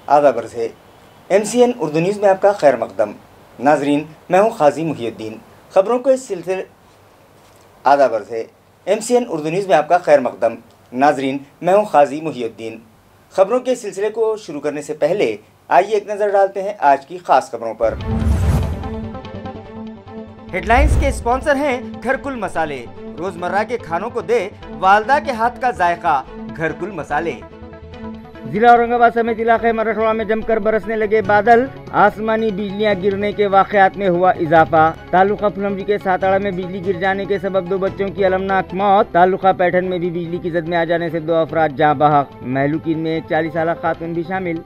आदाब अर्ज़ है। MCN उर्दू न्यूज़ में आपका खैर मकदम। नाजरीन, मैं हूँ खाजी मुहियुद्दीन। खबरों को इस सिलसिले आदाब अर्ज़ है। MCN उर्दू न्यूज़ में आपका खैर मकदम। नाजरीन, मैं हूँ खाजी मुहियुद्दीन। खबरों के सिलसिले को शुरू करने से पहले आइए एक नज़र डालते हैं आज की खास खबरों पर। हेडलाइंस के स्पॉन्सर हैं घरकुल मसाले। रोजमर्रा के खानों को दे वालदा के हाथ का जायका, घरकुल मसाले। जिला औरंगाबाद समेत इलाके मराठवाड़ा में जमकर बरसने लगे बादल, आसमानी बिजलियां गिरने के वाकयात में हुआ इजाफा। तालुका फुलमरी के साताड़ा में बिजली गिर जाने के सबब 2 बच्चों की अलमनाक मौत। तालुका पैठन में भी बिजली की जद में आ जाने से 2 अफराद जाँ बहक, महलूकीन में 40 साल खातून भी शामिल।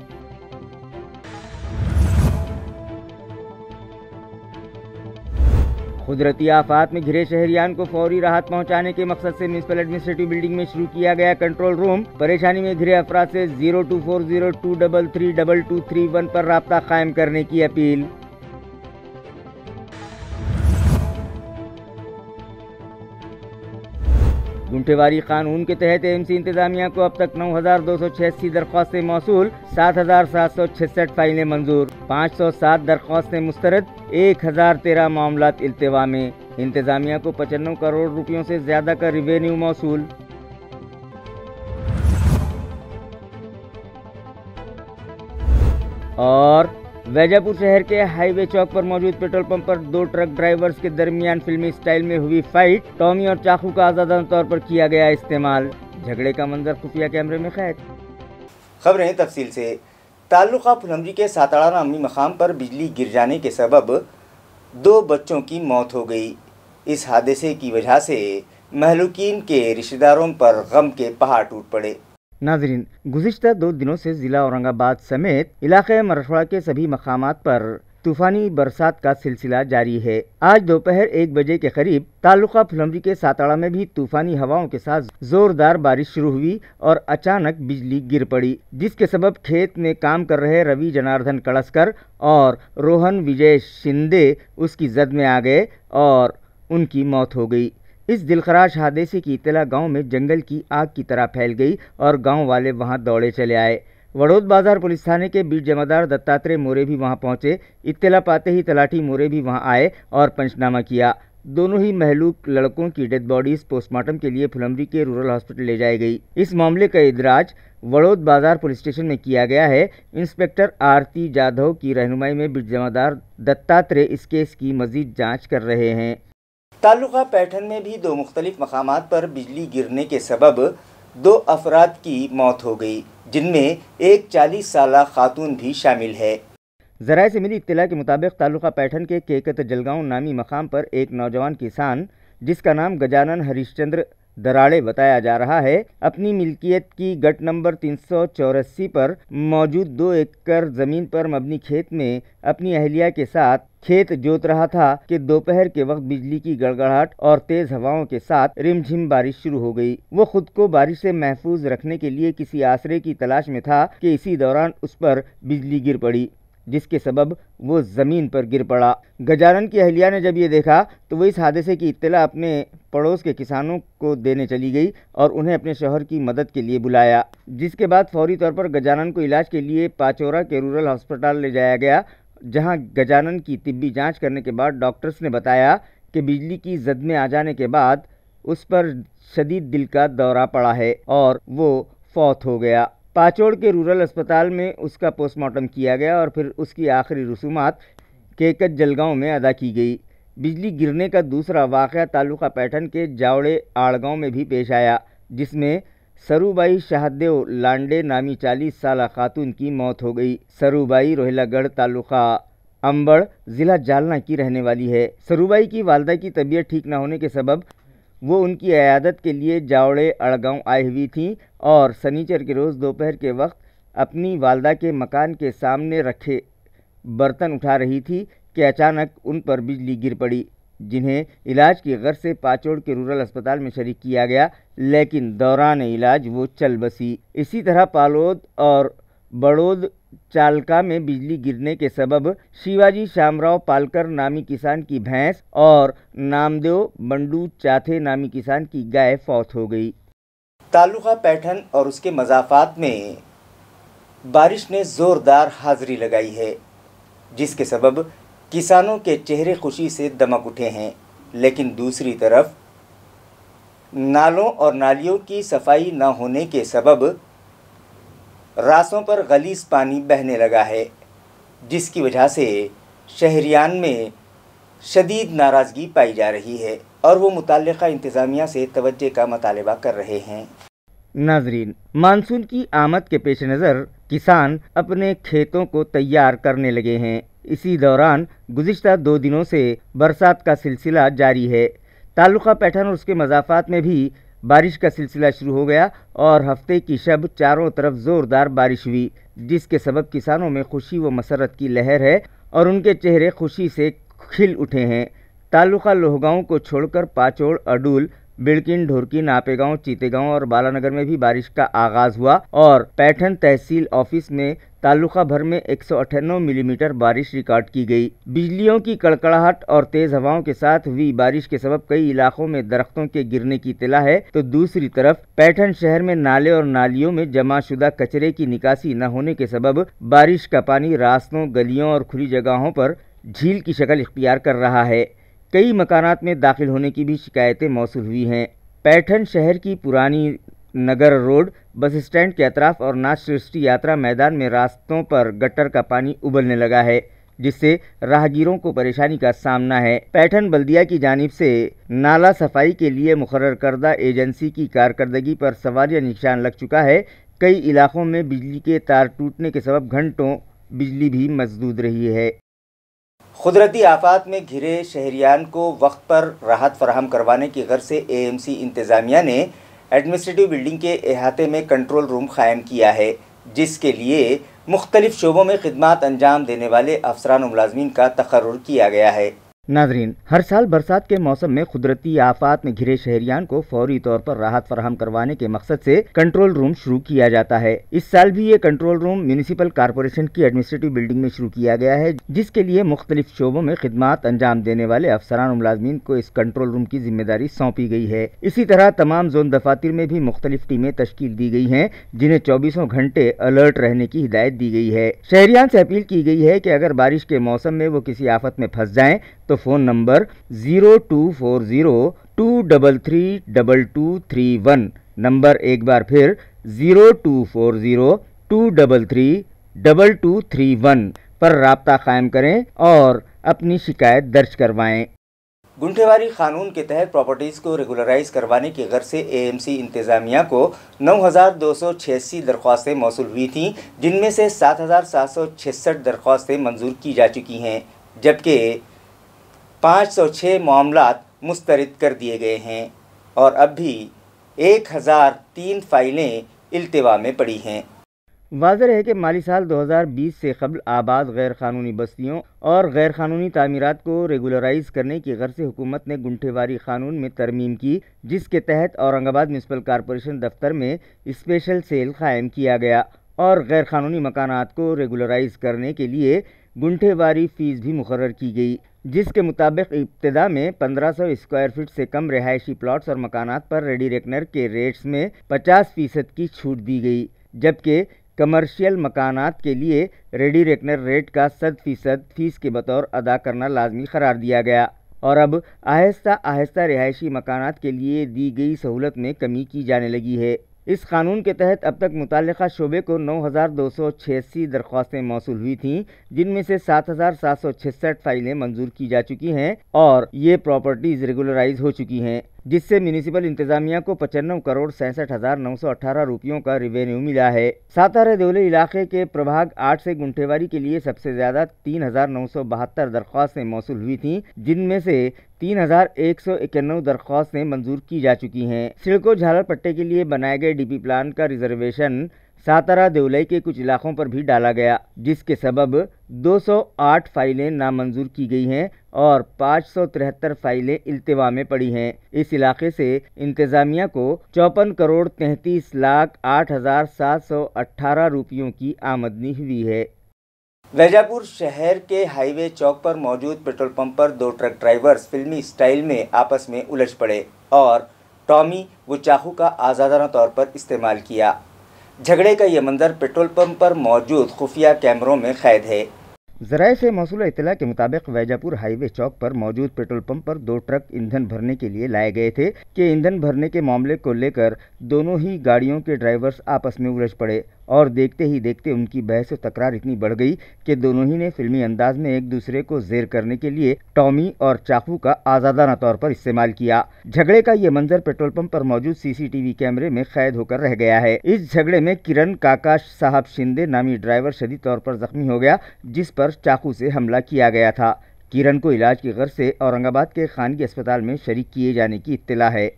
कुदरती आफात में घिरे शहरियान को फौरी राहत पहुंचाने के मकसद से म्युनिसिपल एडमिनिस्ट्रेटिव बिल्डिंग में शुरू किया गया कंट्रोल रूम। परेशानी में घिरे अफराद से 0240233231 पर राब्ता कायम करने की अपील। गुंठेवारी कानून के तहत एमसी इंतजामिया को अब तक 9286 दरख्वास्तें मौसूल, 7766 फाइलें मंजूर, 507 दरख्वास्तें मुस्तरद, 1013 मामलात इल्तिवा में। इंतजामिया को 95 करोड़ रुपयों से ज्यादा का रिवेन्यू मौसूल। और वैजापुर शहर के हाईवे चौक पर मौजूद पेट्रोल पंप पर 2 ट्रक ड्राइवर्स के दरमियान फिल्मी स्टाइल में हुई फाइट। टॉमी और चाकू का आजादाना तौर पर किया गया इस्तेमाल। झगड़े का मंजर खुफिया कैमरे में कैद। खबरें तफसील से। ताल्लुका फुलमरी के साताड़ा नामी मकाम पर बिजली गिर जाने के सबब 2 बच्चों की मौत हो गई। इस हादसे की वजह से महलूकीन के रिश्तेदारों पर गम के पहाड़ टूट पड़े। नाजरीन, गुज़िश्ता 2 दिनों से जिला औरंगाबाद समेत इलाके मराठवाड़ा के सभी मकामात पर तूफानी बरसात का सिलसिला जारी है। आज दोपहर 1 बजे के करीब तालुका फुलमरी के साताड़ा में भी तूफानी हवाओं के साथ जोरदार बारिश शुरू हुई और अचानक बिजली गिर पड़ी, जिसके सबब खेत में काम कर रहे रवि जनार्दन कड़स्कर और रोहन विजय शिंदे उसकी जद में आ गए और उनकी मौत हो गई। इस दिलखराश हादसे की इत्तला गांव में जंगल की आग की तरह फैल गई और गांव वाले वहां दौड़े चले आए। वडोद बाजार पुलिस थाने के बीट जमादार दत्तात्रेय मोरे भी वहां पहुंचे। इत्तला पाते ही तलाठी मोरे भी वहां आए और पंचनामा किया। दोनों ही महलूक लड़कों की डेड बॉडीज पोस्टमार्टम के लिए फुलमरी के रूरल हॉस्पिटल ले जाई गई। इस मामले का इदराज वडोद बाजार पुलिस स्टेशन में किया गया है। इंस्पेक्टर आरती जाधव की रहनुमाई में बीट जमादार दत्तात्रेय इस केस की मजीद जाँच कर रहे हैं। तालुका पैठन में भी 2 मुख्तलिफ मकामात पर बिजली गिरने के सबब 2 अफराद की मौत हो गई, जिनमें एक 40 साल खातून भी शामिल है। ज़राए से मिली इत्तला के मुताबिक तालुका पैठन के केकत जलगांव नामी मकाम पर एक नौजवान किसान, जिसका नाम गजानन हरिश्चंद्र दराड़े बताया जा रहा है, अपनी मिल्कियत की गट नंबर 384 पर मौजूद 2 एकड़ ज़मीन पर मबनी खेत में अपनी अहलिया के साथ खेत जोत रहा था कि दोपहर के वक्त बिजली की गड़गड़ाहट और तेज हवाओं के साथ रिमझिम बारिश शुरू हो गई। वो खुद को बारिश से महफूज रखने के लिए किसी आसरे की तलाश में था कि इसी दौरान उस पर बिजली गिर पड़ी, जिसके सबब वो ज़मीन पर गिर पड़ा। गजानन की अहलिया ने जब ये देखा तो वो इस हादसे की इत्तला अपने पड़ोस के किसानों को देने चली गई और उन्हें अपने शौहर की मदद के लिए बुलाया, जिसके बाद फौरी तौर पर गजानन को इलाज के लिए पाचौरा के रूरल अस्पताल ले जाया गया, जहां गजानन की तिब्बी जांच करने के बाद डॉक्टर्स ने बताया कि बिजली की जद में आ जाने के बाद उस पर शदीद दिल का दौरा पड़ा है और वो फौत हो गया। पाचौड़ के रूरल अस्पताल में उसका पोस्टमार्टम किया गया और फिर उसकी आखिरी रसूमात केकत जलगांव में अदा की गई। बिजली गिरने का दूसरा वाक़या तालुका पैठन के जावड़े आड़गांव में भी पेश आया, जिसमें सरूबाई शाहदेव लांडे नामी 40 साल खातून की मौत हो गई। सरूबाई रोहिलागढ़ तालुका अंबड़ ज़िला जालना की रहने वाली है। सरूबाई की वालदा की तबीयत ठीक न होने के सबब वो उनकी इयादत के लिए जावड़े अड़गांव आई हुई थी और सनीचर के रोज़ दोपहर के वक्त अपनी वालदा के मकान के सामने रखे बर्तन उठा रही थी कि अचानक उन पर बिजली गिर पड़ी, जिन्हें इलाज की गर्ज से पाचौड़ के रूरल अस्पताल में शरीक किया गया, लेकिन दौरान इलाज वो चल बसी। इसी तरह पालोद और बड़ोद चालका में बिजली गिरने के सबब शिवाजी शामराव पालकर नामी किसान की भैंस और नामदेव बंडू चाथे नामी किसान की गाय फौत हो गई। तालुका पैठन और उसके मज़ाफ़ात में بارش نے زوردار حاضری لگائی ہے، جس کے سبب کسانوں کے چہرے خوشی سے دمک اٹھے ہیں، لیکن دوسری طرف نالوں اور نالیوں کی صفائی نہ ہونے کے سبب راستوں پر غلیظ پانی بہنے لگا ہے، جس کی وجہ سے شہریان میں شدید ناراضگی پائی جا رہی ہے اور وہ متعلقہ انتظامیہ سے توجہ کا مطالبہ کر رہے ہیں۔ ناظرین، مانسون کی آمد کے پیش نظر کسان اپنے کھیتوں کو تیار کرنے لگے ہیں۔ اسی دوران گزشتہ 2 دنوں سے برسات کا سلسلہ جاری ہے۔ تعلقہ پیٹھن اور اس کے مضافات میں بھی بارش کا سلسلہ شروع ہو گیا اور ہفتے کی شب چاروں طرف زوردار بارش ہوئی، جس کے سبب کسانوں میں خوشی و مسرت کی لہر ہے اور ان کے چہرے خوشی سے کھل اٹھے ہیں۔ تعلقہ لوہگاؤں کو چھوڑ کر پاچوڑ، اڈول، بڑکن، ڈھورکی، ناپے گاؤں، چیتے گاؤں اور بالانگر میں بھی بارش کا آغاز ہوا اور پیٹھن تحصیل آفس میں تعلقہ بھر میں 198 ملی میٹر بارش ریکارڈ کی گئی۔ بجلیوں کی کڑکڑاہٹ اور تیز ہواؤں کے ساتھ ہوئی بارش کے سبب کئی علاقوں میں درختوں کے گرنے کی اطلاع ہے، تو دوسری طرف پیٹھن شہر میں نالے اور نالیوں میں جمع شدہ کچرے کی نکاسی نہ ہونے کے سبب بارش کا پانی راستوں، گلیوں اور کھلی جگہوں پر جھیل کی شکل اختیار کر رہا ہے۔ کئی مکانات میں داخل ہونے کی بھی شکایتیں موصول ہوئی ہیں۔ پیٹھن شہر کی پرانی نگر روڈ، بس اسٹینڈ کے اطراف اور ناتھ سرشٹی یاترا میدان میں راستوں پر گٹر کا پانی ابلنے لگا ہے، جس سے راہگیروں کو پریشانی کا سامنا ہے۔ پیٹھن بلدیہ کی جانب سے نالہ صفائی کے لیے مقرر کردہ ایجنسی کی کارکردگی پر سوالیہ نشان لگ چکا ہے۔ کئی علاقوں میں بجلی کے تار ٹوٹنے کے سبب گھنٹوں بجلی بھی مسدود رہی ہے۔ قدرتی آفات میں گھرے شہریان کو وقت پر راحت فراہم کروانے کی غرض سے AMC انتظامیہ نے ایڈمنسٹریٹو بلڈنگ کے احاطے میں کنٹرول روم قائم کیا ہے، جس کے لیے مختلف شعبوں میں خدمات انجام دینے والے افسران و ملازمین کا تقرر کیا گیا ہے۔ ناظرین، ہر سال برسات کے موسم میں قدرتی آفات میں گھرے شہریان کو فوری طور پر راحت فراہم کروانے کے مقصد سے کنٹرول روم شروع کیا جاتا ہے۔ اس سال بھی یہ کنٹرول روم میونسپل کارپوریشن کی ایڈمنسٹریٹو بلڈنگ میں شروع کیا گیا ہے، جس کے لیے مختلف شعبوں میں خدمات انجام دینے والے افسران و ملازمین کو اس کنٹرول روم کی ذمہ داری سونپی گئی ہے۔ اسی طرح تمام زون دفاتر میں بھی مختلف ٹیمیں تشکیل دی گئی ہیں، جنہیں 24 گھنٹے الرٹ رہنے کی ہدایت دی گئی ہے۔ شہریان سے اپیل کی گئی ہے کہ اگر بارش کے موسم میں وہ کسی آفت میں پھنس جائیں تو فون نمبر 0240233231 نمبر ایک بار پھر 0240233231 پر رابطہ قائم کریں اور اپنی شکایت درج کروائیں۔ گنٹھے قانون کے تحت پراپرٹیز کو ریگولرائز کروانے کی غرض سے AMC انتظامیہ کو 9286 درخواستیں موصول ہوئی تھیں، جن میں سے 7766 درخواستیں منظور کی جا چکی ہیں، جبکہ 506 معاملات مسترد کر دیے گئے ہیں اور اب بھی 1003 فائلیں التوا میں پڑی ہیں۔ واضح ہے کہ مالی سال 2020 سے قبل آباد غیر قانونی بستیوں اور غیر قانونی تعمیرات کو ریگولرائز کرنے کی غرض سے حکومت نے گنٹھے واری قانون میں ترمیم کی، جس کے تحت اورنگ آباد میونسپل کارپوریشن دفتر میں اسپیشل سیل قائم کیا گیا اور غیر قانونی مکانات کو ریگولرائز کرنے کے لیے گنٹھے واری فیس بھی مقرر کی گئی، جس کے مطابق ابتدا میں 1500 اسکوائر فٹ سے کم رہائشی پلاٹس اور مکانات پر ریڈی ریکنر کے ریٹس میں 50% کی چھوٹ دی گئی، جبکہ کمرشل مکانات کے لیے ریڈی ریکنر ریٹ کا 100% فیس کے بطور ادا کرنا لازمی قرار دیا گیا اور اب آہستہ آہستہ رہائشی مکانات کے لیے دی گئی سہولت میں کمی کی جانے لگی ہے۔ اس قانون کے تحت اب تک متعلقہ شعبے کو 9286 درخواستیں موصول ہوئی تھیں، جن میں سے 7766 فائلیں منظور کی جا چکی ہیں اور یہ پراپرٹیز ریگولرائز ہو چکی ہیں، جس سے میونسپل انتظامیہ کو 95,67,918 روپیوں کا ریونیو ملا ہے۔ ساتارہ دیولی علاقے کے پربھاگ 8 سے گنٹھے واری کے لیے سب سے زیادہ 3,972 درخواستیں موصول ہوئی تھیں، جن میں سے 3,191 درخواستیں منظور کی جا چکی ہیں۔ سڑکوں جھالر پٹے کے لیے بنائے گئے DP پلان کا ریزرویشن ساتارہ دیولی کے کچھ علاقوں پر بھی ڈالا گیا، جس کے سبب 208 فائلیں نامنظور کی گئی ہیں اور 573 فائلیں التوا میں پڑی ہیں۔ اس علاقے سے انتظامیہ کو 54,33,08,718 روپیوں کی آمدنی ہوئی ہے۔ ویجاپور شہر کے ہائی وے چوک پر موجود پیٹرول پمپ پر 2 ٹرک ڈرائیورز فلمی سٹائل میں آپس میں الجھ پڑے اور ٹامی و چاقو کا آزادانہ طور پر استعمال کیا۔ झगड़े का ये मंजर पेट्रोल पंप पर मौजूद खुफिया कैमरों में कैद है। ज़राए से मौसूल इत्तला के मुताबिक वैजापुर हाईवे चौक पर मौजूद पेट्रोल पंप पर 2 ट्रक ईंधन भरने के लिए लाए गए थे कि ईंधन भरने के मामले को लेकर दोनों ही गाड़ियों के ड्राइवर्स आपस में उलझ पड़े और देखते ही देखते उनकी बहस और तकरार इतनी बढ़ गई कि दोनों ही ने फिल्मी अंदाज में एक दूसरे को जेर करने के लिए टॉमी और चाकू का आज़ादाना तौर पर इस्तेमाल किया। झगड़े का ये मंजर पेट्रोल पंप पर मौजूद सीसीटीवी कैमरे में कैद होकर रह गया है। इस झगड़े में किरण काकाश साहब शिंदे नामी ड्राइवर शदीद तौर पर जख्मी हो गया, जिस पर चाकू से हमला किया गया था। किरण को इलाज की गर्ज से औरंगाबाद के खानगी अस्पताल में शरीक किए जाने की इत्तला है।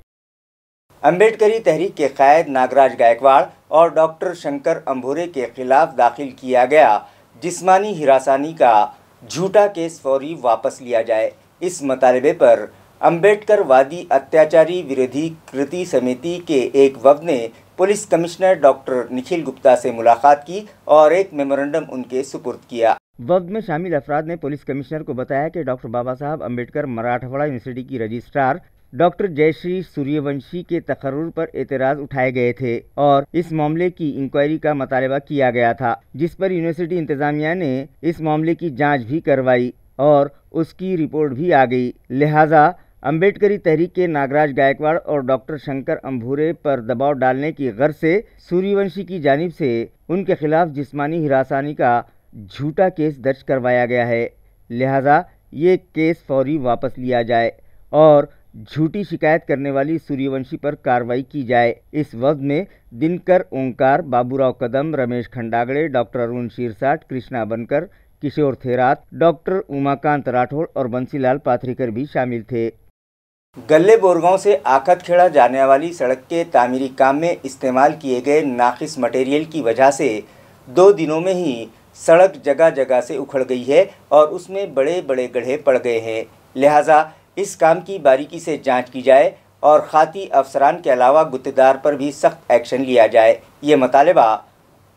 अम्बेडकरी तहरीक के कायद नागराज गायकवाड़ और डॉक्टर शंकर अंभूरे के खिलाफ दाखिल किया गया जिस्मानी हिरासानी का झूठा केस फौरी वापस लिया जाए। इस मुतालबे पर अम्बेडकर वादी अत्याचारी विरोधी कृति समिति के एक वफद ने police commissioner doctor Nikhil Gupta से मुलाकात की और एक मेमोरेंडम उनके सुपुर्द किया। वफद में शामिल अफराद ने पुलिस कमिश्नर को बताया कि डॉक्टर बाबा साहब अम्बेडकर मराठवाड़ा यूनिवर्सिटी की रजिस्ट्रार डॉक्टर जयश्री सूर्यवंशी के तकर्रुर पर एतराज़ उठाए गए थे और इस मामले की इंक्वायरी का मुतालबा किया गया था, जिस पर यूनिवर्सिटी इंतजामिया ने इस मामले की जांच भी करवाई और उसकी रिपोर्ट भी आ गई। लिहाजा अम्बेडकरी तहरीक के नागराज गायकवाड़ और डॉक्टर शंकर अंभूरे पर दबाव डालने की गर्ज से सूर्यवंशी की जानिब से उनके खिलाफ जिस्मानी हिरासानी का झूठा केस दर्ज करवाया गया है। लिहाजा ये केस फौरी वापस लिया जाए और झूठी शिकायत करने वाली सूर्यवंशी पर कार्रवाई की जाए। इस वक्त में दिनकर ओंकार, बाबूराव कदम, रमेश खंडागड़े, डॉक्टर अरुण शीरसाट, कृष्णा बनकर, किशोर थेरात, डॉक्टर उमाकांत राठौड़ और बंसीलाल पाथरीकर भी शामिल थे। गल्ले बोरगांव से आखतखेड़ा जाने वाली सड़क के तामीरी काम में इस्तेमाल किए गए नाकिस मटेरियल की वजह से 2 दिनों में ही सड़क जगह जगह से उखड़ गई है और उसमें बड़े बड़े गड्ढे पड़ गए हैं। लिहाजा इस काम की बारीकी से जांच की जाए और खाती अफसरान के अलावा गुत्तेदार पर भी सख्त एक्शन लिया जाए। ये मुतालबा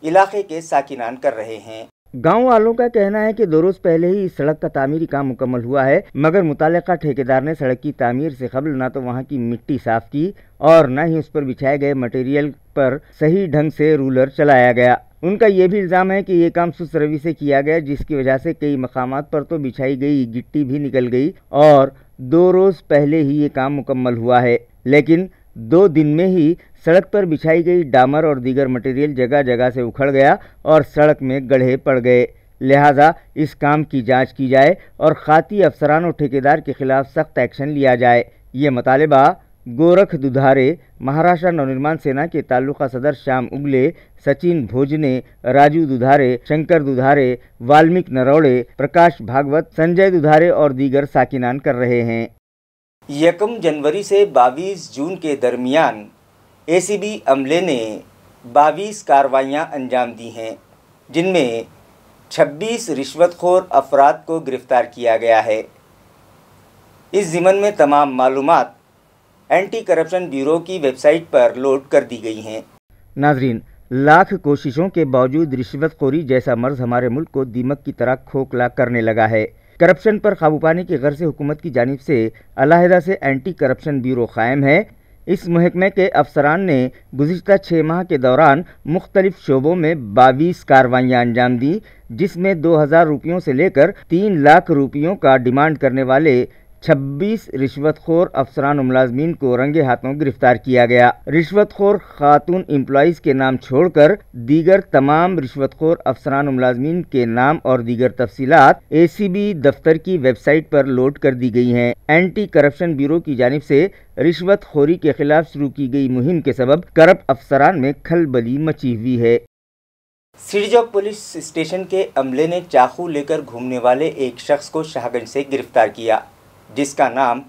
इलाके के साकिनान कर रहे हैं। गांव वालों का कहना है कि 2 रोज पहले ही इस सड़क का तामीरी काम मुकम्मल हुआ है, मगर मुतालिका ठेकेदार ने सड़क की तामीर से कबल न तो वहां की मिट्टी साफ की और न ही उस पर बिछाए गए मटेरियल पर सही ढंग से रूलर चलाया गया। उनका यह भी इल्ज़ाम है कि ये काम सुस्त रवि से किया गया, जिसकी वजह से कई मकामात पर तो बिछाई गई गिट्टी भी निकल गई और 2 रोज पहले ही ये काम मुकम्मल हुआ है, लेकिन 2 दिन में ही सड़क पर बिछाई गई डामर और दीगर मटेरियल जगह जगह से उखड़ गया और सड़क में गड्ढे पड़ गए। लिहाजा इस काम की जांच की जाए और खाती अफसरान और ठेकेदार के खिलाफ सख्त एक्शन लिया जाए। ये मुतालबा गोरख दुधारे, महाराष्ट्र नवनिर्माण सेना के तालुका सदर श्याम उगले, सचिन भोजने, राजू दुधारे, शंकर दुधारे, वाल्मीकि नरौड़े, प्रकाश भागवत, संजय दुधारे और दीगर साकिनान कर रहे हैं। 1 जनवरी से 22 जून के दरमियान एसीबी अमले ने 22 कार्रवाइयां अंजाम दी हैं, जिनमें 26 रिश्वतखोर अफराद को गिरफ्तार किया गया है। इस ज़िमन में तमाम मालूमात एंटी करप्शन ब्यूरो की वेबसाइट पर लोड कर दी गई हैं। नाजरीन, लाख कोशिशों के बावजूद रिश्वतखोरी जैसा मर्ज हमारे मुल्क को दीमक की तरह खोखला करने लगा है। करप्शन पर काबू पाने की गर्ज से हुकूमत की जानिब से अलहदा से एंटी करप्शन ब्यूरो कायम है। इस महकमे के अफसरान ने गुज़िश्ता 6 माह के दौरान मुख्तलिफ शोबों में 22 कार्रवाइयाँ अंजाम दी, जिसमें 2000 रुपयों से लेकर 3 लाख रुपयों का डिमांड करने वाले 26 रिश्वतखोर अफसरान मुलाजमीन को रंगे हाथों गिरफ्तार किया गया। रिश्वतखोर खातून एम्प्लॉइज़ के नाम छोड़कर दीगर तमाम रिश्वतखोर अफसरान मुलाजमीन के नाम और दीगर तफसीलात एसीबी दफ्तर की वेबसाइट पर लोड कर दी गई हैं। एंटी करप्शन ब्यूरो की जानिब से रिश्वतखोरी के खिलाफ शुरू की गई मुहिम के सबब करप्ट अफसरान में खलबली मची हुई है। सिटी चौक पुलिस स्टेशन के अमले ने चाकू लेकर घूमने वाले एक शख्स को शाहगंज से गिरफ्तार किया, जिसका नाम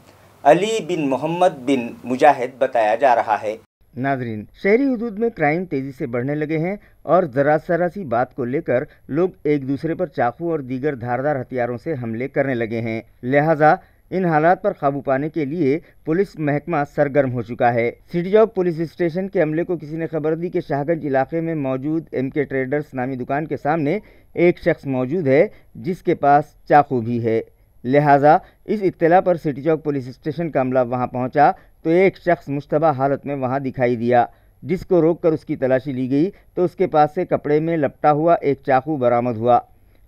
अली बिन मोहम्मद बिन मुजाहिद बताया जा रहा है। नाजरीन, शहरी हुदूद में क्राइम तेजी से बढ़ने लगे हैं और जरा सी बात को लेकर लोग एक दूसरे पर चाकू और दीगर धारदार हथियारों से हमले करने लगे हैं। लिहाजा इन हालात पर काबू पाने के लिए पुलिस महकमा सरगर्म हो चुका है। सिटी चौक पुलिस स्टेशन के अमले को किसी ने खबर दी कि शाहगंज इलाके में मौजूद MK ट्रेडर्स नामी दुकान के सामने एक शख्स मौजूद है जिसके पास चाकू भी है। लिहाजा इस इत्तला पर सिटी चौक पुलिस स्टेशन का अमला वहां पहुंचा तो एक शख्स मुश्तबा हालत में वहां दिखाई दिया, جس کو روک کر اس کی تلاشی لی گئی تو اس کے پاس سے کپڑے میں لپٹا ہوا ایک چاقو برآمد ہوا،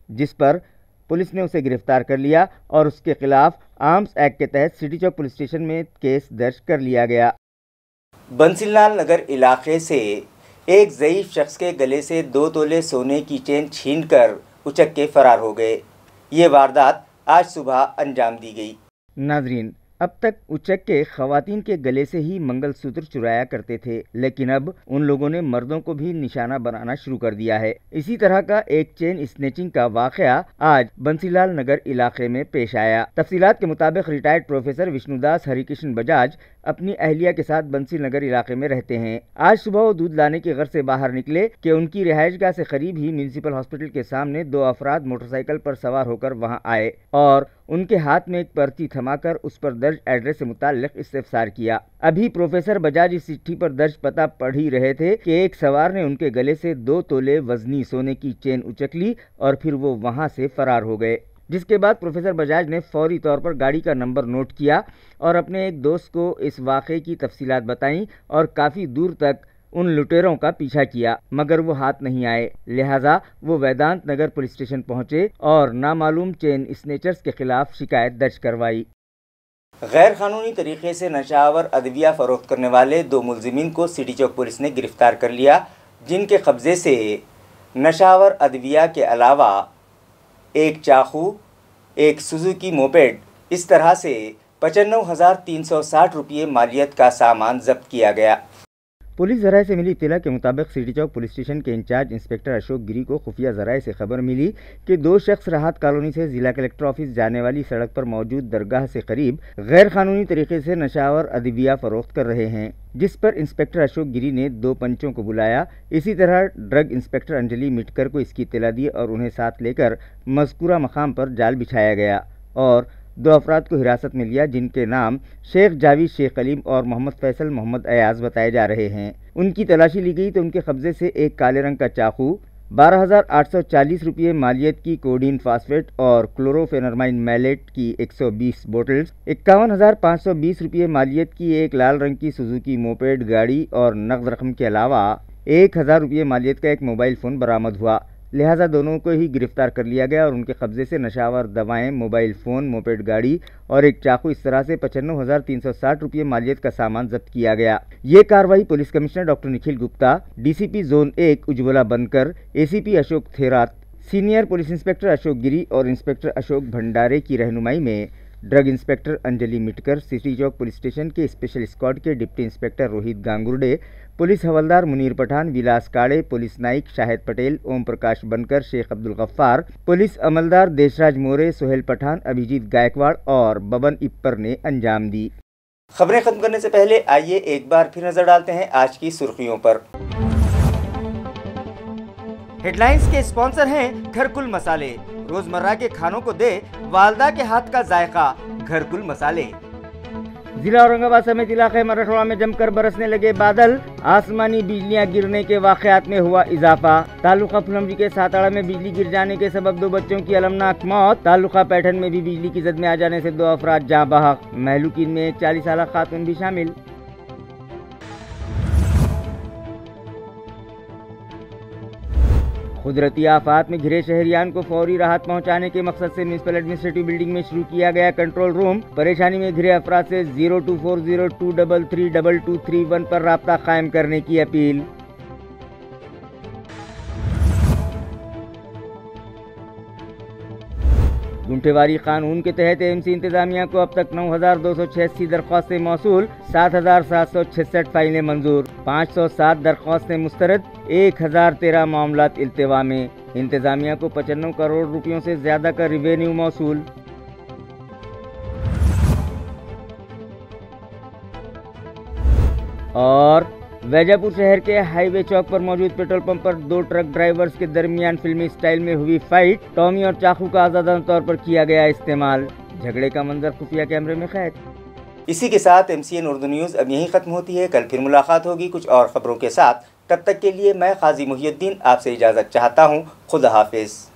جس پر پولیس نے اسے گرفتار کر لیا اور اس کے خلاف آرمز ایکٹ کے تحت سٹی چوک پولیس اسٹیشن میں کیس درج کر لیا گیا۔ بنسی لال نگر علاقے سے ایک ضعیف شخص کے گلے سے 2 تولے سونے کی چین چھین کر اچک کے فرار ہو گئے۔ یہ واردات آج صبح انجام دی گئی۔ ناظرین، اب تک اچک کے خواتین کے گلے سے ہی منگل سوتر چرایا کرتے تھے، لیکن اب ان لوگوں نے مردوں کو بھی نشانہ بنانا شروع کر دیا ہے۔ اسی طرح کا ایک چین اسنیچنگ کا واقعہ آج بنسی لال نگر علاقے میں پیش آیا۔ تفصیلات کے مطابق ریٹائرڈ پروفیسر وشنو داس ہری کرشن بجاج اپنی اہلیہ کے ساتھ بنسی نگر علاقے میں رہتے ہیں۔ آج صبح وہ دودھ لانے کی غرض سے باہر نکلے کہ ان کی رہائش گاہ سے قریب ہی میونسپل ہاسپٹل کے سامنے 2 افراد موٹر سائیکل پر سوار ہو کر وہاں آئے اور ان کے ہاتھ میں ایک پرچی تھما کر اس پر درج ایڈریس سے متعلق استفسار کیا۔ ابھی پروفیسر بجاج اس چٹھی پر درج پتہ پڑھ ہی رہے تھے کہ ایک سوار نے ان کے گلے سے 2 تولے وزنی سونے کی چین اچک لی اور پھر وہ وہاں سے فرار ہو گئے، جس کے بعد پروفیسر بجاج نے فوری طور پر گاڑی کا نمبر نوٹ کیا اور اپنے ایک دوست کو اس واقعے کی تفصیلات بتائیں اور کافی دور تک ان لٹیروں کا پیچھا کیا، مگر وہ ہاتھ نہیں آئے۔ لہٰذا وہ ویدانت نگر پولیس اسٹیشن پہنچے اور نامعلوم چین اسنیچرز کے خلاف شکایت درج کروائی۔ غیر قانونی طریقے سے نشہ آور ادویہ فروخت کرنے والے 2 ملزمین کو سٹی چوک پولیس نے گرفتار کر لیا، جن کے قبضے سے نشہ آور ادویہ کے علاوہ ایک چاقو، ایک سوزوکی موپیڈ، اس طرح سے 95,360 روپے مالیت کا سامان ضبط کیا گیا۔ پولیس ذرائع سے ملی اطلاع کے مطابق سٹی چوک پولیس اسٹیشن کے انچارج انسپکٹر اشوک گری کو خفیہ ذرائع سے خبر ملی کہ 2 شخص راحت کالونی سے ضلع کلکٹر آفس جانے والی سڑک پر موجود درگاہ سے قریب غیر قانونی طریقے سے نشہ آور ادویہ فروخت کر رہے ہیں، جس پر انسپکٹر اشوک گری نے 2 پنچوں کو بلایا۔ اسی طرح ڈرگ انسپکٹر انجلی مٹکر کو اس کی اطلاع دی اور انہیں ساتھ لے کر مذکورہ مقام پر جال بچھایا گیا اور 2 افراد کو حراست میں لیا، جن کے نام شیخ جاوید شیخ علیم اور محمد فیصل محمد ایاز بتائے جا رہے ہیں۔ ان کی تلاشی لی گئی تو ان کے قبضے سے ایک کالے رنگ کا چاقو، 12,840 روپے مالیت کی کوڈین فاسفیٹ اور کلوروفینرمائن میلیٹ کی 120 بوٹلز، 51,520 روپے مالیت کی ایک لال رنگ کی سوزوکی موپیڈ گاڑی اور نقد رقم کے علاوہ 1,000 روپے مالیت کا ایک موبائل فون برآمد ہوا۔ لہٰذا دونوں کو ہی گرفتار کر لیا گیا اور ان کے قبضے سے نشہ آور دوائیں، موبائل فون، موپیڈ گاڑی اور ایک چاقو، اس طرح سے 95,360 روپے مالیت کا سامان ضبط کیا گیا۔ یہ کارروائی police commissioner doctor Nikhil Gupta, D C P zone 1 Ujwala Bankar, A C P Ashok Thirat, senior police inspector Ashok Giri اور انسپکٹر اشوک بھنڈارے کی رہنمائی میں drug inspector Anjali Matkar, city Chowk police station کے اسپیشل اسکواڈ کے deputy inspector Rohit Gangarde, police حوالدار منیر پٹھان، ولاس کاڑے، پولیس نائک شاہد پٹیل، اوم پرکاش بنکر، شیخ عبدالغفار، پولیس عملدار دیش راج مورے، سہیل پٹھان، ابھیجیت گائیکواڑ اور ببن اپر نے انجام دی۔ خبریں ختم کرنے سے پہلے آئیے ایک بار پھر نظر ڈالتے ہیں آج کی سرخیوں پر۔ ہیڈ لائنز کے اسپانسر ہیں گھر کل مسالے، روزمرہ کے کھانوں کو دے والدہ کے ہاتھ کا ذائقہ، گھر کل مسالے۔ ضلع اورنگ آباد سمیت علاقے مراٹھواڑہ میں جم کر برسنے لگے بادل، آسمانی بجلیاں گرنے کے واقعات میں ہوا اضافہ۔ تعلقہ پھلمجی کے ساتاڑا میں بجلی گر جانے کے سبب 2 بچوں کی المناک موت، تعلقہ پیٹھن میں بھی بجلی کی زد میں آ جانے سے 2 افراد جاں بحق، مہلوکین میں ایک 40 سالہ خاتون بھی شامل۔ قدرتی آفات میں گھرے شہریان کو فوری راحت پہنچانے کے مقصد سے میونسپل ایڈمنسٹریٹو بلڈنگ میں شروع کیا گیا کنٹرول روم۔ پریشانی میں گھرے افراد سے 0240233231 پر رابطہ قائم کرنے کی اپیل۔ گنٹے واری قانون کے تحت ایم سی انتظامیہ کو اب تک 9,286 درخواستیں موصول، 7,766 فائلیں منظور، 507 درخواستیں مسترد، 1,013 معاملات التوا میں۔ انتظامیہ کو 95 کروڑ روپیوں سے زیادہ کا ریونیو موصول۔ اور ویجا پور شہر کے ہائی وے چوک پر موجود پیٹرول پمپ پر 2 ٹرک ڈرائیورز کے درمیان فلمی سٹائل میں ہوئی فائٹ، ٹامی اور چاقو کا آزادانہ طور پر کیا گیا استعمال، جھگڑے کا منظر خفیہ کیمرے میں قید۔ اسی کے ساتھ MCN اردو نیوز اب یہیں ختم ہوتی ہے۔ کل پھر ملاقات ہوگی کچھ اور خبروں کے ساتھ، تب تک کے لیے میں قاضی محی الدین آپ سے اجازت چاہتا ہوں۔ خدا حافظ۔